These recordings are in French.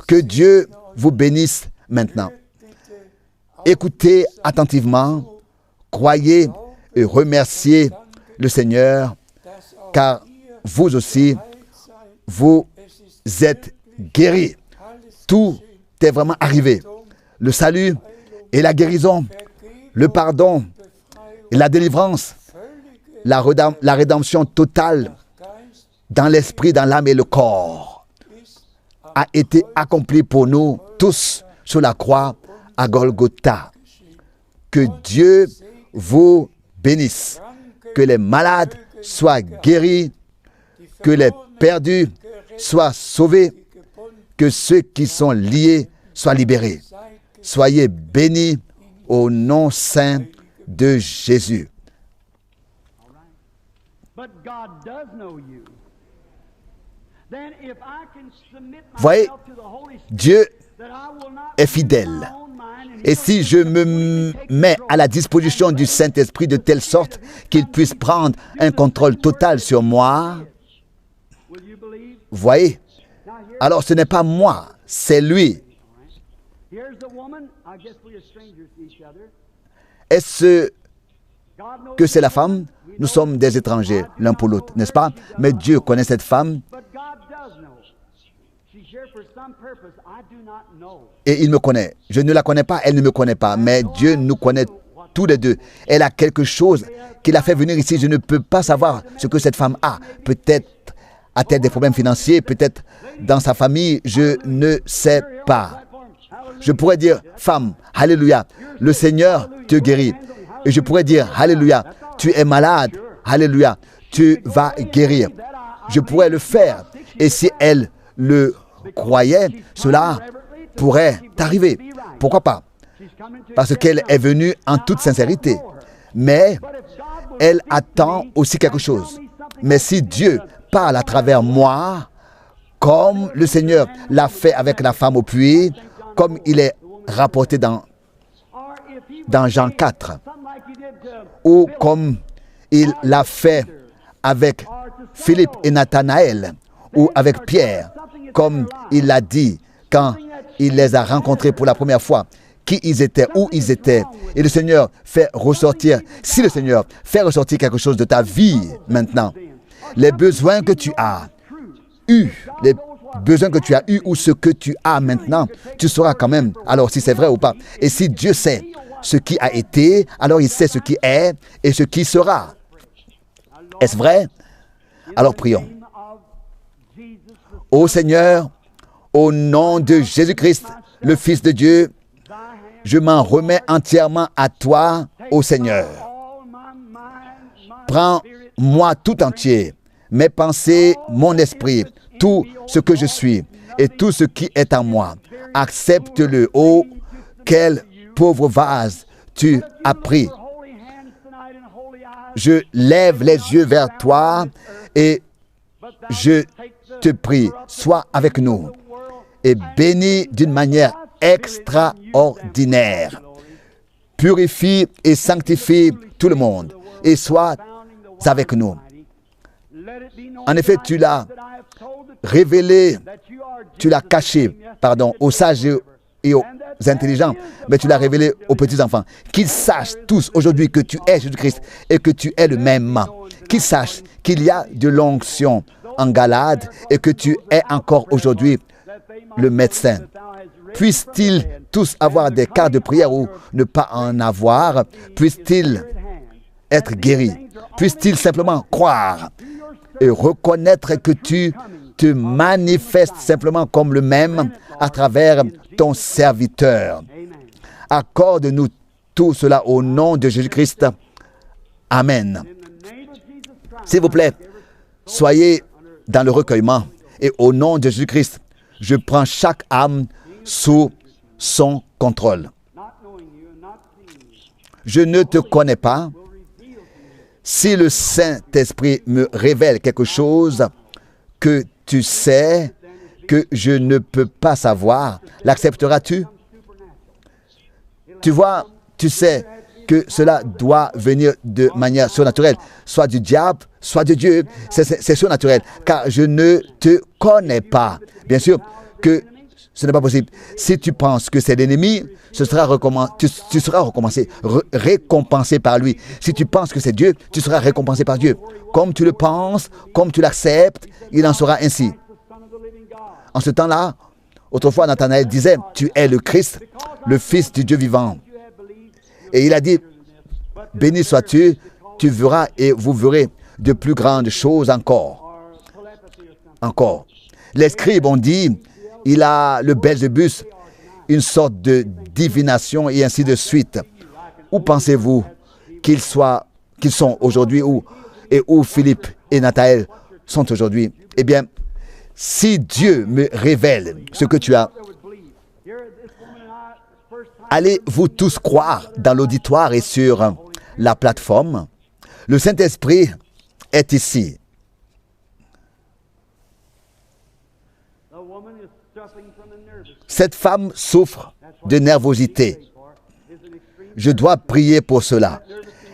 Que Dieu vous bénisse maintenant. Écoutez attentivement, croyez et remerciez le Seigneur, car vous aussi, vous êtes guéris. Tout est vraiment arrivé. Le salut et la guérison, le pardon et la délivrance, la rédemption totale dans l'esprit, dans l'âme et le corps a été accomplie pour nous tous sur la croix à Golgotha. Que Dieu vous bénisse, que les malades soient guéris, que les perdus soient sauvés, que ceux qui sont liés soient libérés. Soyez bénis au nom saint de Jésus. Voyez, Dieu est fidèle. Et si je me mets à la disposition du Saint-Esprit de telle sorte qu'il puisse prendre un contrôle total sur moi, voyez, alors ce n'est pas moi, c'est lui. Est-ce que c'est la femme? Nous sommes des étrangers l'un pour l'autre, n'est-ce pas? Mais Dieu connaît cette femme. Et il me connaît. Je ne la connais pas, elle ne me connaît pas. Mais Dieu nous connaît tous les deux. Elle a quelque chose qui l'a fait venir ici. Je ne peux pas savoir ce que cette femme a. Peut-être a-t-elle des problèmes financiers, peut-être dans sa famille, je ne sais pas. Je pourrais dire, femme, alléluia, le Seigneur te guérit. Et je pourrais dire, alléluia, tu es malade, alléluia, tu vas guérir. Je pourrais le faire. Et si elle le croyait, cela pourrait arriver. Pourquoi pas? Parce qu'elle est venue en toute sincérité. Mais elle attend aussi quelque chose. Mais si Dieu parle à travers moi, comme le Seigneur l'a fait avec la femme au puits, comme il est rapporté dans Jean 4, ou comme il l'a fait avec Philippe et Nathanaël, ou avec Pierre, comme il l'a dit quand il les a rencontrés pour la première fois, qui ils étaient, où ils étaient. Et le Seigneur fait ressortir, si le Seigneur fait ressortir quelque chose de ta vie maintenant, les besoins que tu as eu, les besoins que tu as eu ou ce que tu as maintenant, tu sauras quand même, alors si c'est vrai ou pas. Et si Dieu sait ce qui a été, alors il sait ce qui est et ce qui sera. Est-ce vrai? Alors prions. Ô Seigneur, au nom de Jésus-Christ, le Fils de Dieu, je m'en remets entièrement à toi, ô Seigneur. Prends-moi tout entier, mes pensées, mon esprit, tout ce que je suis et tout ce qui est en moi. Accepte-le, ô quel pauvre vase tu as pris. Je lève les yeux vers toi et je te prie, sois avec nous et bénis d'une manière extraordinaire. Purifie et sanctifie tout le monde et sois avec nous. En effet, tu l'as révélé, tu l'as caché, aux sages et aux intelligents, mais tu l'as révélé aux petits-enfants. Qu'ils sachent tous aujourd'hui que tu es Jésus-Christ et que tu es le même. Qu'ils sachent qu'il y a de l'onction en Galade et que tu es encore aujourd'hui le médecin. Puissent-ils tous avoir des cas de prière ou ne pas en avoir? Puissent-ils être guéris? Puissent-ils simplement croire et reconnaître que tu te manifestes simplement comme le même à travers ton serviteur? Accorde-nous tout cela au nom de Jésus-Christ. Amen. S'il vous plaît, soyez dans le recueillement et au nom de Jésus-Christ, je prends chaque âme sous son contrôle. Je ne te connais pas. Si le Saint-Esprit me révèle quelque chose que tu sais, que je ne peux pas savoir, l'accepteras-tu? Tu vois, tu sais que cela doit venir de manière surnaturelle, soit du diable, soit de Dieu. C'est surnaturel, car je ne te connais pas. Bien sûr que Ce n'est pas possible. Si tu penses que c'est l'ennemi, tu seras récompensé par lui. Si tu penses que c'est Dieu, tu seras récompensé par Dieu. Comme tu le penses, comme tu l'acceptes, il en sera ainsi. En ce temps-là, autrefois, Nathanaël disait, tu es le Christ, le Fils du Dieu vivant. Et il a dit, béni sois-tu, tu verras et vous verrez de plus grandes choses encore. Encore. Les scribes ont dit, il a le Belzébus, une sorte de divination et ainsi de suite. Où pensez-vous qu'ils sont aujourd'hui et où Philippe et Nathanaël sont aujourd'hui? Eh bien, si Dieu me révèle ce que tu as, allez-vous tous croire dans l'auditoire et sur la plateforme? Le Saint-Esprit est ici. Cette femme souffre de nervosité. Je dois prier pour cela.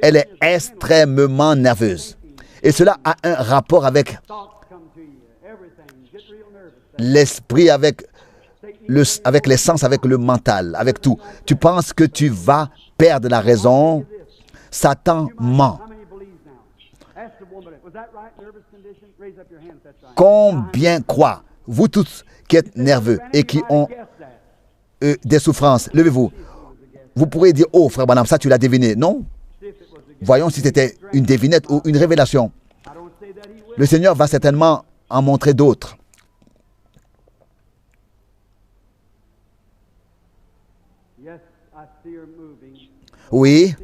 Elle est extrêmement nerveuse. Et cela a un rapport avec l'esprit, avec les sens, avec le mental, avec tout. Tu penses que tu vas perdre la raison. Satan ment. Combien croient, vous tous qui êtes nerveux et qui ont des souffrances, levez-vous. Vous pourrez dire, oh frère Branham, ça tu l'as deviné. Non. Voyons si c'était une devinette ou une révélation. Le Seigneur va certainement en montrer d'autres. Oui,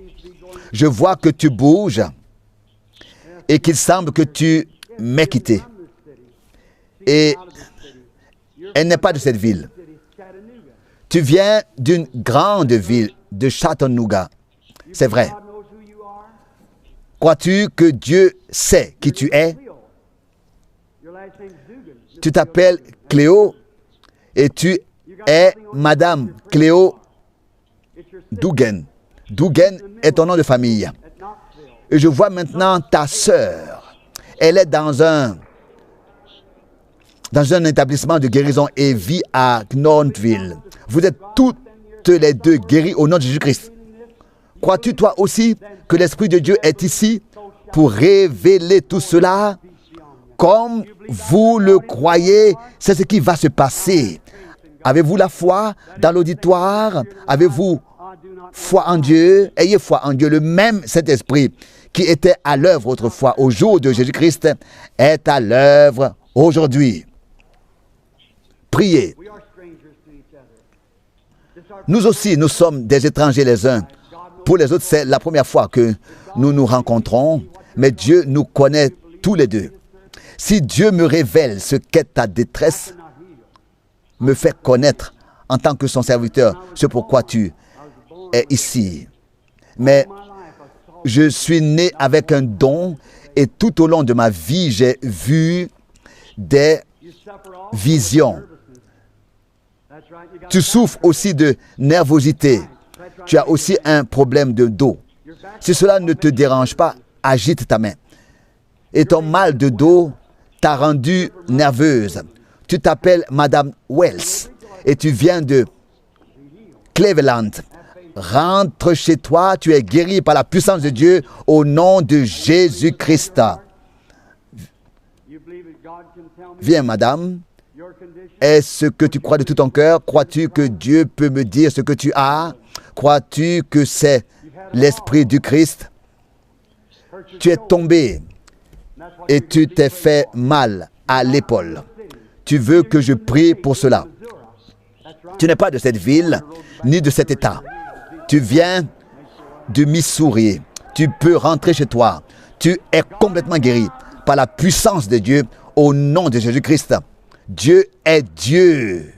je vois que tu bouges et qu'il semble que tu m'aies quitté. Et elle n'est pas de cette ville. Tu viens d'une grande ville, de Chattanooga. C'est vrai. Crois-tu que Dieu sait qui tu es? Tu t'appelles Cléo et tu es Madame Cléo Dugan. Dugan est ton nom de famille. Et je vois maintenant ta sœur. Elle est dans un établissement de guérison et vit à Knoxville. Vous êtes toutes les deux guéries au nom de Jésus-Christ. Crois-tu toi aussi que l'Esprit de Dieu est ici pour révéler tout cela? Comme vous le croyez, c'est ce qui va se passer. Avez-vous la foi dans l'auditoire? Avez-vous foi en Dieu? Ayez foi en Dieu. Le même Saint-Esprit qui était à l'œuvre autrefois au jour de Jésus-Christ est à l'œuvre aujourd'hui. Priez. Nous aussi, nous sommes des étrangers les uns. Pour les autres, c'est la première fois que nous nous rencontrons, mais Dieu nous connaît tous les deux. Si Dieu me révèle ce qu'est ta détresse, me fait connaître en tant que son serviteur, c'est pourquoi tu es ici. Mais je suis né avec un don et tout au long de ma vie, j'ai vu des visions. Tu souffres aussi de nervosité. Tu as aussi un problème de dos. Si cela ne te dérange pas, agite ta main. Et ton mal de dos t'a rendu nerveuse. Tu t'appelles Madame Wells et tu viens de Cleveland. Rentre chez toi, tu es guéri par la puissance de Dieu au nom de Jésus-Christ. Viens, madame. Est-ce que tu crois de tout ton cœur? Crois-tu que Dieu peut me dire ce que tu as? Crois-tu que c'est l'Esprit du Christ? Tu es tombé et tu t'es fait mal à l'épaule. Tu veux que je prie pour cela. Tu n'es pas de cette ville, ni de cet État. Tu viens du Missouri. Tu peux rentrer chez toi. Tu es complètement guéri par la puissance de Dieu au nom de Jésus-Christ. Dieu est Dieu.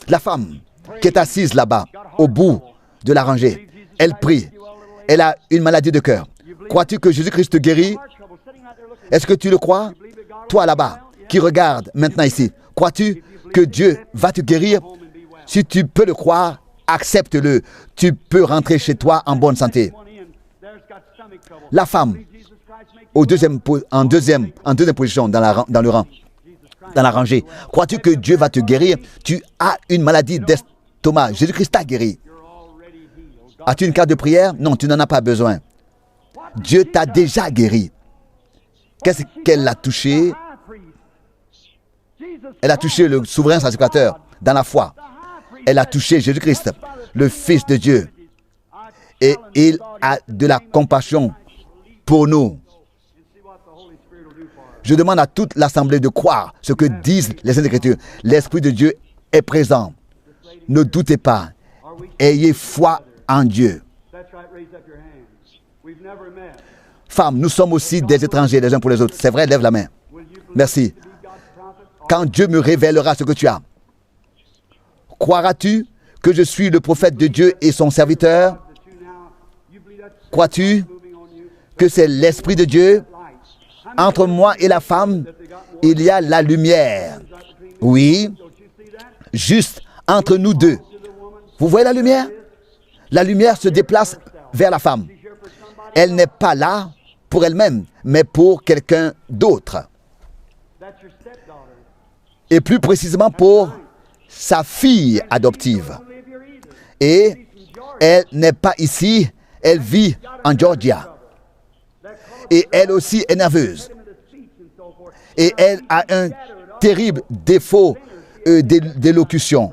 La femme qui est assise là-bas, au bout de la rangée, elle prie. Elle a une maladie de cœur. Crois-tu que Jésus-Christ te guérit? Est-ce que tu le crois? Toi là-bas, qui regarde maintenant ici, crois-tu que Dieu va te guérir? Si tu peux le croire, accepte-le. Tu peux rentrer chez toi en bonne santé. La femme en deuxième position dans la rangée. Crois-tu que Dieu va te guérir? Tu as une maladie d'estomac. Jésus-Christ t'a guéri. As-tu une carte de prière? Non, tu n'en as pas besoin. Dieu t'a déjà guéri. Qu'est-ce qu'elle a touché? Elle a touché le souverain sacrificateur dans la foi. Elle a touché Jésus-Christ, le Fils de Dieu. Et il a de la compassion pour nous. Je demande à toute l'assemblée de croire ce que disent les Saintes Écritures. L'Esprit de Dieu est présent. Ne doutez pas. Ayez foi en Dieu. Femmes, nous sommes aussi des étrangers les uns pour les autres. C'est vrai, lève la main. Merci. Quand Dieu me révélera ce que tu as, croiras-tu que je suis le prophète de Dieu et son serviteur? Crois-tu que c'est l'Esprit de Dieu? Entre moi et la femme, il y a la lumière. Oui, juste entre nous deux. Vous voyez la lumière? La lumière se déplace vers la femme. Elle n'est pas là pour elle-même, mais pour quelqu'un d'autre. Et plus précisément pour sa fille adoptive. Et elle n'est pas ici, elle vit en Georgia. Et elle aussi est nerveuse. Et elle a un terrible défaut d'élocution.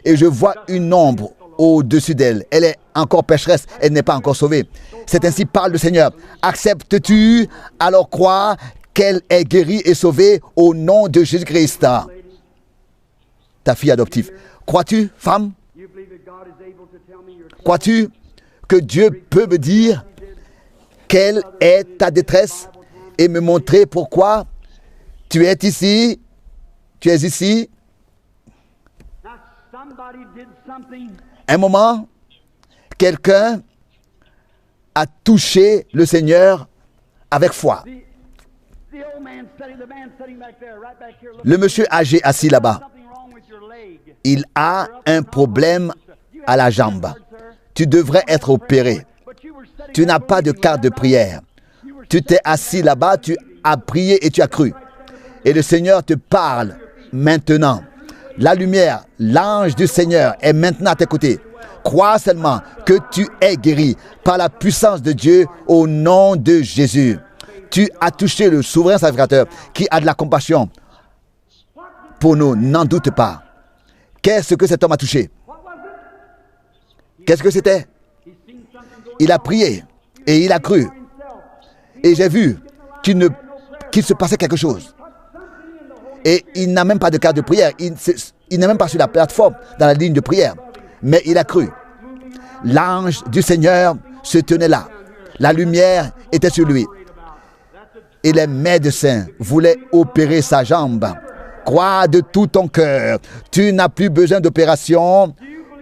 Et je vois une ombre au-dessus d'elle. Elle est encore pécheresse, elle n'est pas encore sauvée. C'est ainsi parle le Seigneur. Acceptes-tu, alors crois qu'elle est guérie et sauvée au nom de Jésus-Christ. Ta fille adoptive. Crois-tu, femme? Crois-tu que Dieu peut me dire quelle est ta détresse et me montrer pourquoi tu es ici? Tu es ici? Un moment, quelqu'un a touché le Seigneur avec foi. Le monsieur âgé assis là-bas, il a un problème à la jambe. Tu devrais être opéré. Tu n'as pas de carte de prière. Tu t'es assis là-bas, tu as prié et tu as cru. Et le Seigneur te parle maintenant. La lumière, l'ange du Seigneur est maintenant à tes côtés. Crois seulement que tu es guéri par la puissance de Dieu au nom de Jésus. Tu as touché le souverain sacrificateur qui a de la compassion pour nous. N'en doute pas. Qu'est-ce que cet homme a touché? Qu'est-ce que c'était? Il a prié et il a cru. Et j'ai vu qu'il se passait quelque chose. Et il n'a même pas de carte de prière. Il n'est même pas sur la plateforme, dans la ligne de prière. Mais il a cru. L'ange du Seigneur se tenait là. La lumière était sur lui. Et les médecins voulaient opérer sa jambe. Crois de tout ton cœur. Tu n'as plus besoin d'opération.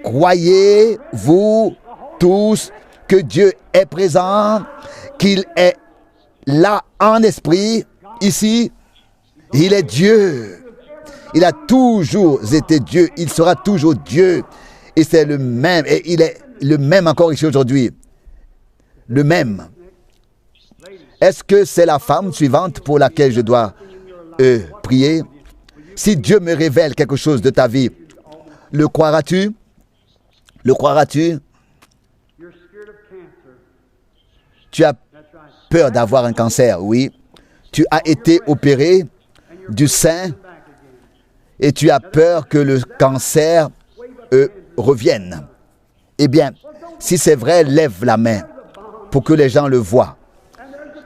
Croyez-vous tous que Dieu est présent, qu'il est là en esprit, ici? Il est Dieu. Il a toujours été Dieu. Il sera toujours Dieu. Et c'est le même. Et il est le même encore ici aujourd'hui. Le même. Est-ce que c'est la femme suivante pour laquelle je dois prier? Si Dieu me révèle quelque chose de ta vie, le croiras-tu? Le croiras-tu? Tu as peur d'avoir un cancer, oui. Tu as été opéré du sein et tu as peur que le cancer revienne. Eh bien, si c'est vrai, lève la main pour que les gens le voient.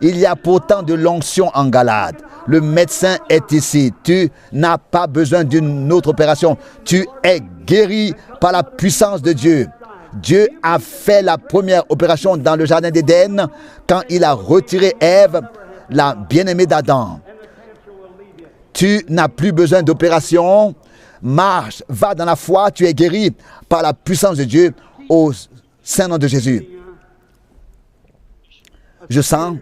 Il y a pourtant de l'onction en Galade. Le médecin est ici. Tu n'as pas besoin d'une autre opération. Tu es guéri par la puissance de Dieu. Dieu a fait la première opération dans le jardin d'Éden quand il a retiré Ève, la bien-aimée d'Adam. Tu n'as plus besoin d'opération. Marche, va dans la foi, tu es guéri par la puissance de Dieu au saint nom de Jésus. Je sens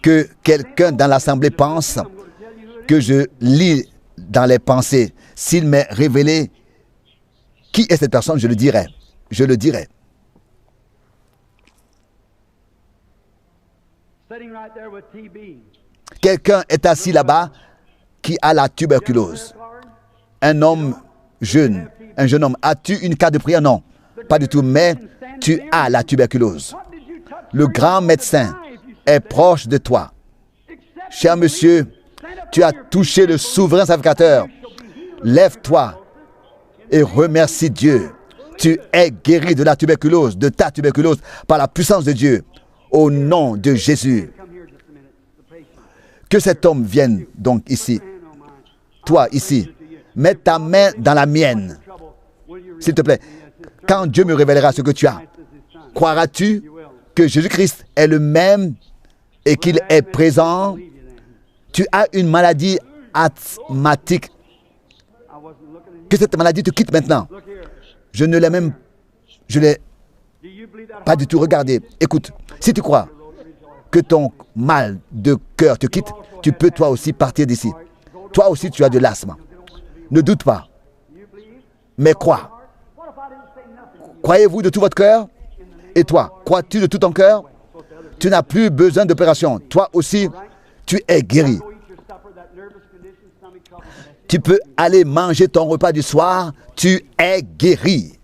que quelqu'un dans l'assemblée pense que je lis dans les pensées. S'il m'est révélé qui est cette personne, je le dirai. Je le dirai. Quelqu'un est assis là-bas qui a la tuberculose. Un homme jeune, un jeune homme. As-tu une carte de prière? Non, pas du tout, mais tu as la tuberculose. Le grand médecin est proche de toi. Cher monsieur, tu as touché le souverain sacrificateur. Lève-toi et remercie Dieu. Tu es guéri de la tuberculose, de ta tuberculose, par la puissance de Dieu. Au nom de Jésus. Que cet homme vienne donc ici. Toi, ici. Mets ta main dans la mienne. S'il te plaît. Quand Dieu me révélera ce que tu as, croiras-tu que Jésus-Christ est le même et qu'il est présent? Tu as une maladie asthmatique. Que cette maladie te quitte maintenant. Je ne l'ai pas du tout regardé. Écoute, si tu crois que ton mal de cœur te quitte, tu peux toi aussi partir d'ici. Toi aussi tu as de l'asthme. Ne doute pas. Mais crois. Croyez-vous de tout votre cœur? Et toi, crois-tu de tout ton cœur? Tu n'as plus besoin d'opération. Toi aussi, tu es guéri. Tu peux aller manger ton repas du soir. Tu es guéri.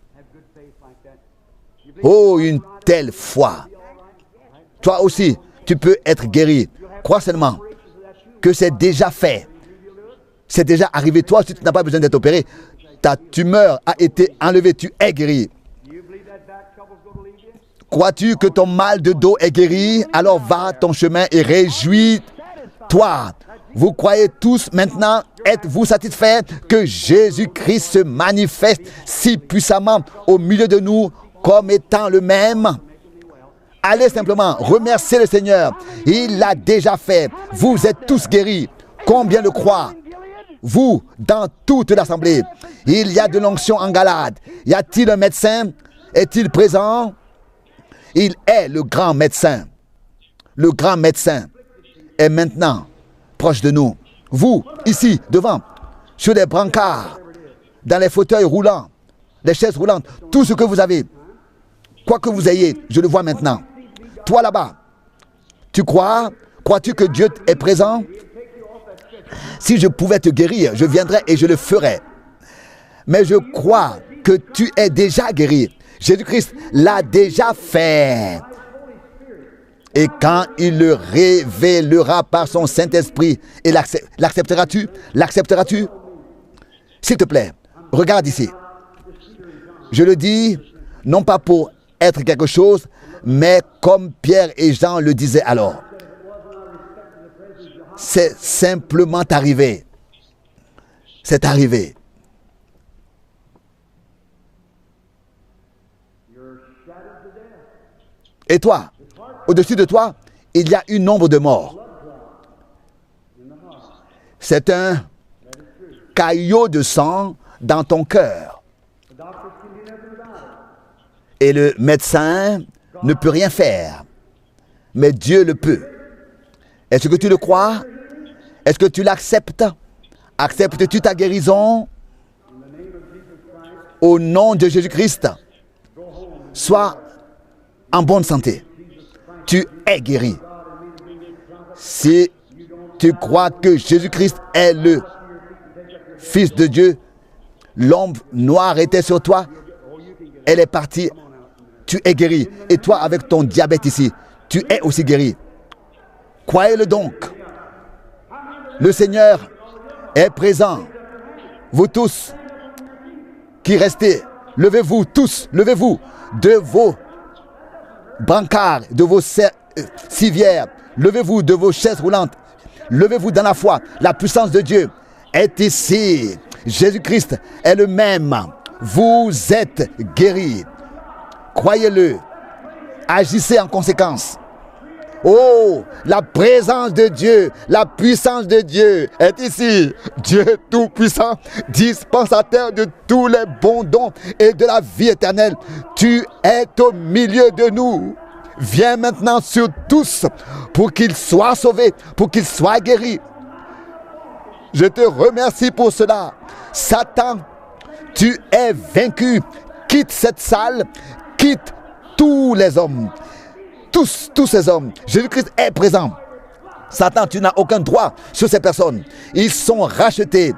Oh, une telle foi. Toi aussi, tu peux être guéri. Crois seulement que c'est déjà fait. C'est déjà arrivé. Toi aussi, tu n'as pas besoin d'être opéré. Ta tumeur a été enlevée. Tu es guéri. Crois-tu que ton mal de dos est guéri? Alors va ton chemin et réjouis-toi. Vous croyez tous maintenant, êtes-vous satisfaits que Jésus-Christ se manifeste si puissamment au milieu de nous comme étant le même? Allez simplement remercier le Seigneur. Il l'a déjà fait. Vous êtes tous guéris. Combien le croient? Vous, dans toute l'assemblée, il y a de l'onction en Galade. Y a-t-il un médecin? Est-il présent? Il est le grand médecin. Le grand médecin est maintenant proche de nous. Vous, ici, devant, sur les brancards, dans les fauteuils roulants, les chaises roulantes, tout ce que vous avez, quoi que vous ayez, je le vois maintenant. Toi là-bas, tu crois? Crois-tu que Dieu est présent? Si je pouvais te guérir, je viendrais et je le ferais. Mais je crois que tu es déjà guéri. Jésus-Christ l'a déjà fait. Et quand il le révélera par son Saint-Esprit, et l'accepteras-tu? L'accepteras-tu? S'il te plaît, regarde ici. Je le dis, non pas pour être quelque chose, mais comme Pierre et Jean le disaient alors. C'est simplement arrivé. C'est arrivé. Et toi, au-dessus de toi, il y a un nombre de morts. C'est un caillot de sang dans ton cœur. Et le médecin ne peut rien faire. Mais Dieu le peut. Est-ce que tu le crois? Est-ce que tu l'acceptes? Acceptes-tu ta guérison? Au nom de Jésus-Christ, sois en bonne santé. Tu es guéri. Si tu crois que Jésus-Christ est le Fils de Dieu, l'ombre noire était sur toi, elle est partie, tu es guéri. Et toi, avec ton diabète ici, tu es aussi guéri. Croyez-le donc. Le Seigneur est présent. Vous tous qui restez, levez-vous tous, levez-vous de vos brancards, de vos civières, levez-vous de vos chaises roulantes, levez-vous dans la foi. La puissance de Dieu est ici. Jésus-Christ est le même. Vous êtes guéris. Croyez-le. Agissez en conséquence. Oh, la présence de Dieu, la puissance de Dieu est ici. Dieu Tout-Puissant, dispensateur de tous les bons dons et de la vie éternelle. Tu es au milieu de nous. Viens maintenant sur tous pour qu'ils soient sauvés, pour qu'ils soient guéris. Je te remercie pour cela. Satan, tu es vaincu. Quitte cette salle, quitte tous les hommes. Tous ces hommes. Jésus-Christ est présent. Satan, tu n'as aucun droit sur ces personnes. Ils sont rachetés.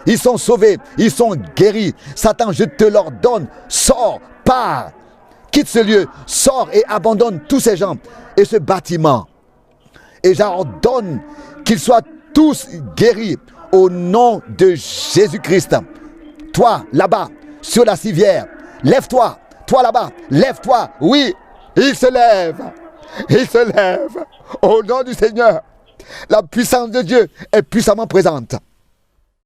Ils sont sauvés. Ils sont guéris. Satan, je te l'ordonne. Sors, pars. Quitte ce lieu. Sors et abandonne tous ces gens et ce bâtiment. Et j'ordonne qu'ils soient tous guéris au nom de Jésus-Christ. Toi, là-bas, sur la civière, lève-toi. Toi, là-bas, lève-toi. Oui, il se lève. Il se lève. Au nom du Seigneur, la puissance de Dieu est puissamment présente.